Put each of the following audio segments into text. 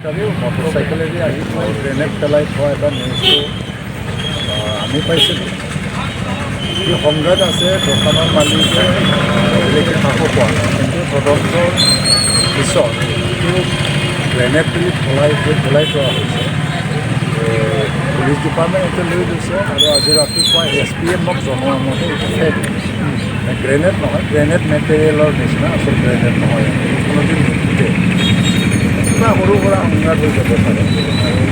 মটৰচাইকেলেদি আহি গ্ৰেনেড পেলাই থোৱা এটা নিউজটো আমি পাইছিলোঁ। যি সংঘাত আছে দোকানৰ মালিকে বেলেগে কাকো পোৱা নাই, কিন্তু তদন্তৰ পিছত যিটো গ্ৰেনেড বুলি পেলাই থোৱা হৈছে পুলিচ ডিপাৰ্টমেণ্টে লৈ গৈছে আৰু আজি ৰাতিপুৱা SPMক জনোৱা মতে এইটো ফেক গ্ৰেনেড নহয়, গ্ৰেনেড মেটেৰিয়েলৰ নিচিনা, আচল গ্ৰেনেড নহয়, কোনোদিন নুফুটে। কিবা সৰু সুৰা সংঘাত হৈ যাব পাৰে আৰু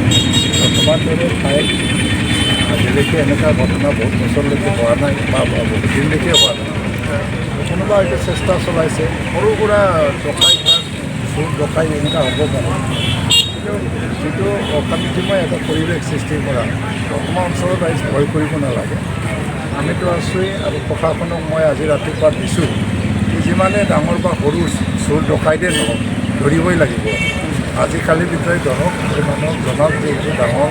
বৰ্তমান দৰে ঠাইত আজিলৈকে এনেকুৱা ঘটনা বহুত বছৰলৈকে হোৱা নাই বা বহুত দিনলৈকে হোৱা নাই। কোনোবা হয়তো চেষ্টা চলাইছে, সৰু সুৰা ডকাইত বা চোৰ ডকাইত এনেকুৱা হ'ব পাৰে, কিন্তু যিটো অশান্তিময় এটা পৰিৱেশ সৃষ্টি কৰা অসমৰ অঞ্চলত আহি ভয় কৰিব নালাগে। আমিতো আছোঁৱেই আৰু প্ৰশাসনক মই আজি ৰাতিপুৱা দিছোঁ যিমানে ডাঙৰ বা সৰু চোৰ ডকাইতে নহওক ধৰিবই লাগিব। আজিকালিৰ ভিতৰত ধৰক মানুহক জনাওক যে এইটো ডাঙৰ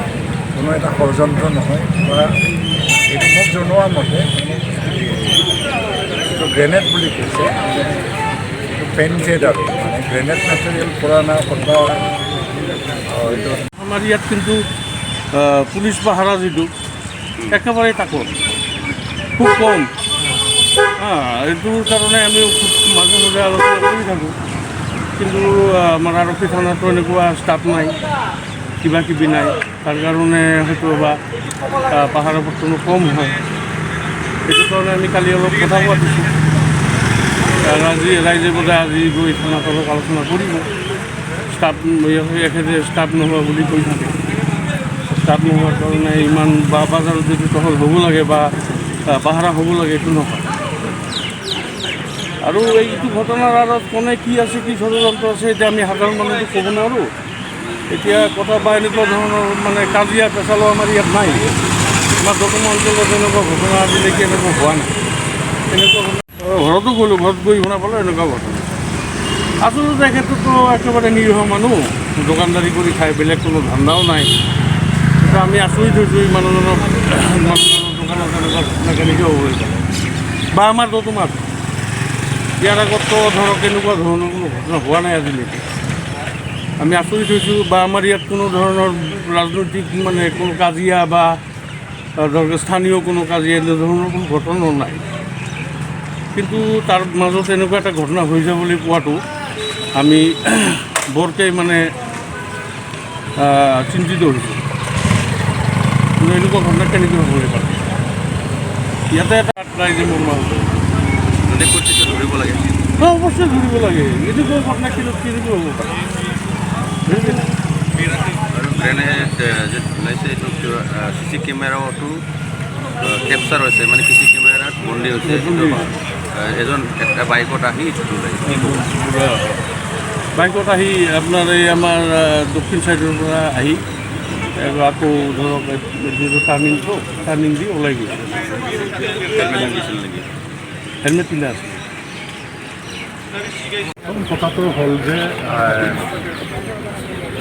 কোনো এটা ষড়যন্ত্ৰ নহয় বা এইটো মোক জনোৱা মতে এইটো গ্ৰেনেড বুলি কৈছে, এইটো পেইণ্টেড আৰু মানে গ্ৰেনেড মেটেৰিয়েল পুৰণা কথা। এইটো আমাৰ ইয়াত কিন্তু পুলিচ পাহাৰা যিটো একেবাৰে তাকত খুব কম। এইটোৰ কাৰণে আমি মাজে মাজে আলোচনা কৰি থাকোঁ, কিন্তু আমাৰ আৰক্ষী থানাতো এনেকুৱা ষ্টাফ নাই, কিবা কিবি নাই, তাৰ কাৰণে হয়তো বা পাহাৰৰ পত্ৰনো কম হয়। সেইটো কাৰণে আমি কালি অলপ কথা পাতিছোঁ। আজি ৰাইজে বোলে আজি গৈ থানাত অলপ আলোচনা কৰিব। ষ্টাফ এখেতে ষ্টাফ নোহোৱা বুলি কৈ থাকে। ষ্টাফ নোহোৱাৰ কাৰণে ইমান বাজাৰত যদি টহল হ'ব লাগে বা পাহাৰা হ'ব লাগে এইটো নহয়। আৰু এইটো ঘটনাৰ আঁৰত কোনে কি আছে, কি ষড়যন্ত্ৰ আছে, এতিয়া আমি সাধাৰণ মানুহটো ক'ব নোৱাৰোঁ। এতিয়া কথা বা এনেকুৱা ধৰণৰ মানে কাজিয়া পেচালো আমাৰ ইয়াত নাই। আমাৰ দতমা অঞ্চলত এনেকুৱা ঘটনা আজিলৈকে এনেকুৱা হোৱা নাই। এনেকুৱা ঘৰতো গ'লোঁ, ঘৰত গৈ শুনা পালোঁ এনেকুৱা ঘটনা। আচলতে তেখেততো একেবাৰে নিৰীহ মানুহ, দোকানদাৰী কৰি খাই, বেলেগ কোনো ধান্দাও নাই। এতিয়া আমি আচৰিত হৈছোঁ এই মানুহজনৰ দোকানত এনেকুৱা ঘটনা কেনেকৈ হ'বলৈ পালে বা আমাৰ দতমাত ইয়াৰ আগতো ধৰক এনেকুৱা ধৰণৰ কোনো ঘটনা হোৱা নাই আজিলৈকে। আমি আচৰিত হৈছোঁ বা আমাৰ ইয়াত কোনো ধৰণৰ ৰাজনৈতিক মানে কোনো কাজিয়া বা ধৰক স্থানীয় কোনো কাজিয়া এনেধৰণৰ কোনো ঘটনাও নাই। কিন্তু তাৰ মাজত এনেকুৱা এটা ঘটনা হৈ যাব বুলি কোৱাটো আমি বৰকৈ মানে চিন্তিত হৈছোঁ। কিন্তু এনেকুৱা ঘটনা কেনেকৈ হ'বলৈ পাৰে ইয়াতে এটা ৰাইজে মোৰ ধৰিব লাগে। অৱশ্যে ধৰিব লাগে, এনেকুৱা ঘটনা কেনেকৈ হ'ব পাৰে। আৰু গ্ৰেনেড যে ওলাইছে এইটো CC কেমেৰাটো কেপচাৰ হৈছে, মানে CC কেমেৰাত বন্দী হৈছে। এজন এটা বাইকত আহি বাইকত আহি আপোনাৰ এই আমাৰ দক্ষিণ ছাইডৰ পৰা আহি আকৌ ধৰক যিটো টাৰ্ণিং দি ওলাই গৈছে। হেলমেট পিন্ধা আছে। কথাটো হ'ল যে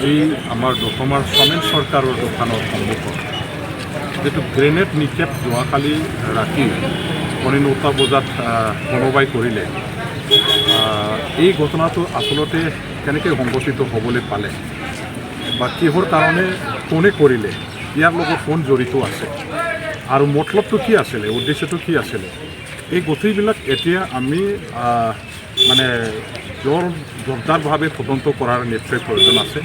এই আমাৰ দতমাৰ সমেন চৰকাৰৰ দোকানৰ সন্মুখত যিটো গ্ৰেনেড নিক্ষেপ যোৱাকালি ৰাতি 9টা বজাত কোনোবাই কৰিলে, এই ঘটনাটো আচলতে কেনেকৈ সংঘটিত হ'বলৈ পালে বা কিহৰ কাৰণে কোনে কৰিলে, ইয়াৰ লগত কোন জড়িত আছে আৰু মতলবটো কি আছিলে, উদ্দেশ্যটো কি আছিলে, এই গোটেইবিলাক এতিয়া আমি মানে জোৰদাৰভাৱে তদন্ত কৰাৰ নিশ্চয় প্ৰয়োজন আছে।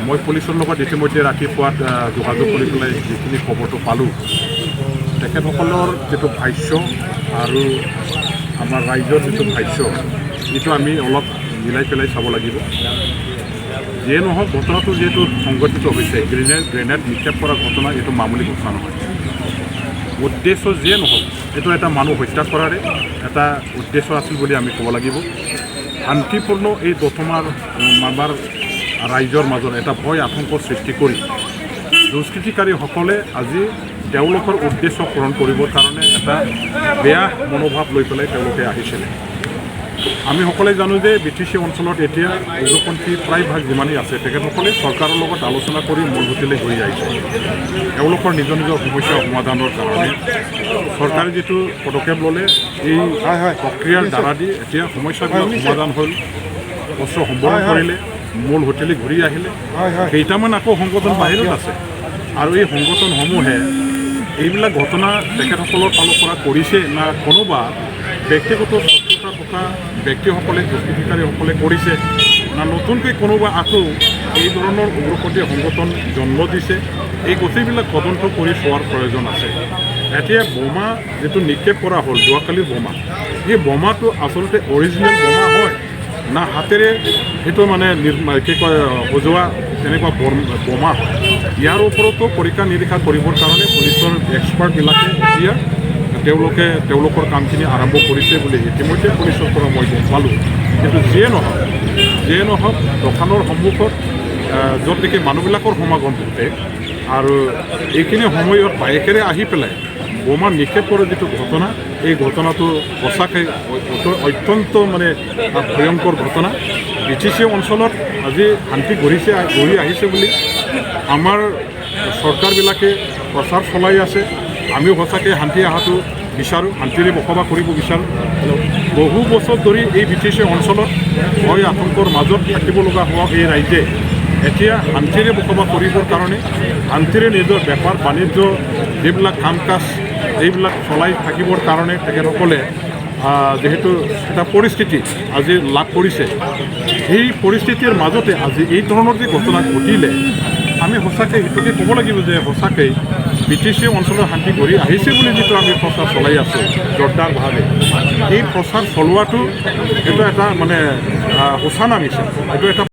মই পুলিচৰ লগত ইতিমধ্যে ৰাতিপুৱাত যোগাযোগ কৰি পেলাই যিখিনি খবৰটো পালোঁ, তেখেতসকলৰ যিটো ভাষ্য আৰু আমাৰ ৰাইজৰ যিটো ভাষ্য, এইটো আমি অলপ মিলাই পেলাই চাব লাগিব। যিয়ে নহওক ঘটনাটো যিহেতু সংঘটিত হৈছে, গ্ৰেনেড নিক্ষেপ কৰা ঘটনা, এইটো মামুলি ঘটনা নহয়। উদ্দেশ্য যিয়ে নহওক, এইটো এটা মানুহ হত্যা কৰাৰে এটা উদ্দেশ্য আছিল বুলি আমি ক'ব লাগিব। শান্তিপূৰ্ণ এই দতমাৰ আমাৰ ৰাইজৰ মাজত এটা ভয় আতংকৰ সৃষ্টি কৰি দুষ্কৃতিকাৰীসকলে আজি তেওঁলোকৰ উদ্দেশ্য পূৰণ কৰিবৰ কাৰণে এটা বেয়া মনোভাৱ লৈ পেলাই তেওঁলোকে আহিছিলে। আমি সকলোৱে জানো যে BTC অঞ্চলত এতিয়া উগ্ৰপন্থী প্ৰায়ভাগ যিমানেই আছে, তেখেতসকলে চৰকাৰৰ লগত আলোচনা কৰি মূলভূতিলৈ গৈ আহিছে। তেওঁলোকৰ নিজৰ নিজৰ সমস্যা সমাধানৰ কাৰণে চৰকাৰে যিটো পদক্ষেপ ল'লে, এই প্ৰক্ৰিয়াৰ দ্বাৰা দি এতিয়া সমস্যাবিলাক সমাধান হ'ল, অস্ত্ৰ সম্বৰণ কৰিলে মূল হোটেলে ঘূৰি আহিলে কেইটামান আকৌ সংগঠন বাহিৰত আছে আৰু এই সংগঠনসমূহে এইবিলাক ঘটনা তেখেতসকলৰ ফালৰ পৰা কৰিছে না কোনোবা ব্যক্তিগত স্বচ্ছতা থকা ব্যক্তিসকলে যুক্তিকাৰীসকলে কৰিছে না নতুনকৈ কোনোবা আকৌ এই ধৰণৰ উগ্ৰপন্থী সংগঠন জন্ম দিছে এই গোটেইবিলাক তদন্ত কৰি চোৱাৰ প্ৰয়োজন আছে এতিয়া বোমা যিটো নিক্ষেপ কৰা হ'ল যোৱাকালিৰ বোমা এই বোমাটো আচলতে অৰিজিনেল বোমা হয় না হাতেৰে সেইটো মানে কি কয় সজোৱা তেনেকুৱা বোমা হয় ইয়াৰ ওপৰতো পৰীক্ষা নিৰীক্ষা কৰিবৰ কাৰণে পুলিচৰ এক্সপাৰ্টবিলাকে এতিয়া তেওঁলোকৰ কামখিনি আৰম্ভ কৰিছে বুলি ইতিমধ্যে পুলিচৰ পৰা মই গম পালোঁ কিন্তু যিয়ে নহওক দোকানৰ সন্মুখত য'ত নেকি মানুহবিলাকৰ সমাগম ঘটে আৰু এইখিনি সময়ত বাইকেৰে আহি পেলাই বোমা নিক্ষেপ কৰাৰ যিটো ঘটনা এই ঘটনাটো সঁচাকৈ অত্যন্ত মানে ভয়ংকৰ ঘটনা BTC অঞ্চলত আজি শান্তি গঢ়ি আহিছে বুলি আমাৰ চৰকাৰবিলাকে প্ৰচাৰ চলাই আছে আমিও সঁচাকৈ শান্তি অহাটো বিচাৰোঁ শান্তিৰে বসবাস কৰিব বিচাৰোঁ বহু বছৰ ধৰি এই BTC অঞ্চলত ভয় আতংকৰ মাজত থাকিব লগা হোৱা এই ৰাইজে এতিয়া শান্তিৰে বসবাস কৰিবৰ কাৰণে শান্তিৰে নিজৰ বেপাৰ বাণিজ্য যিবিলাক কাম কাজ এইবিলাক চলাই থাকিবৰ কাৰণে তেখেতসকলে যেহেতু এটা পৰিস্থিতি আজি লাভ কৰিছে এই পৰিস্থিতিৰ মাজতে আজি এই ধৰণৰ যে ঘটনা ঘটিলে আমি সঁচাকৈ সেইটোকে ক'ব লাগিব যে সঁচাকৈ BTC অঞ্চলৰ শান্তি গঢ়ি আহিছে বুলি যিটো আমি প্ৰচাৰ চলাই আছোঁ জোৰদাৰভাৱে এই প্ৰচাৰ চলোৱাটো এইটো এটা মানে সূচনা মিছা এইটো এটা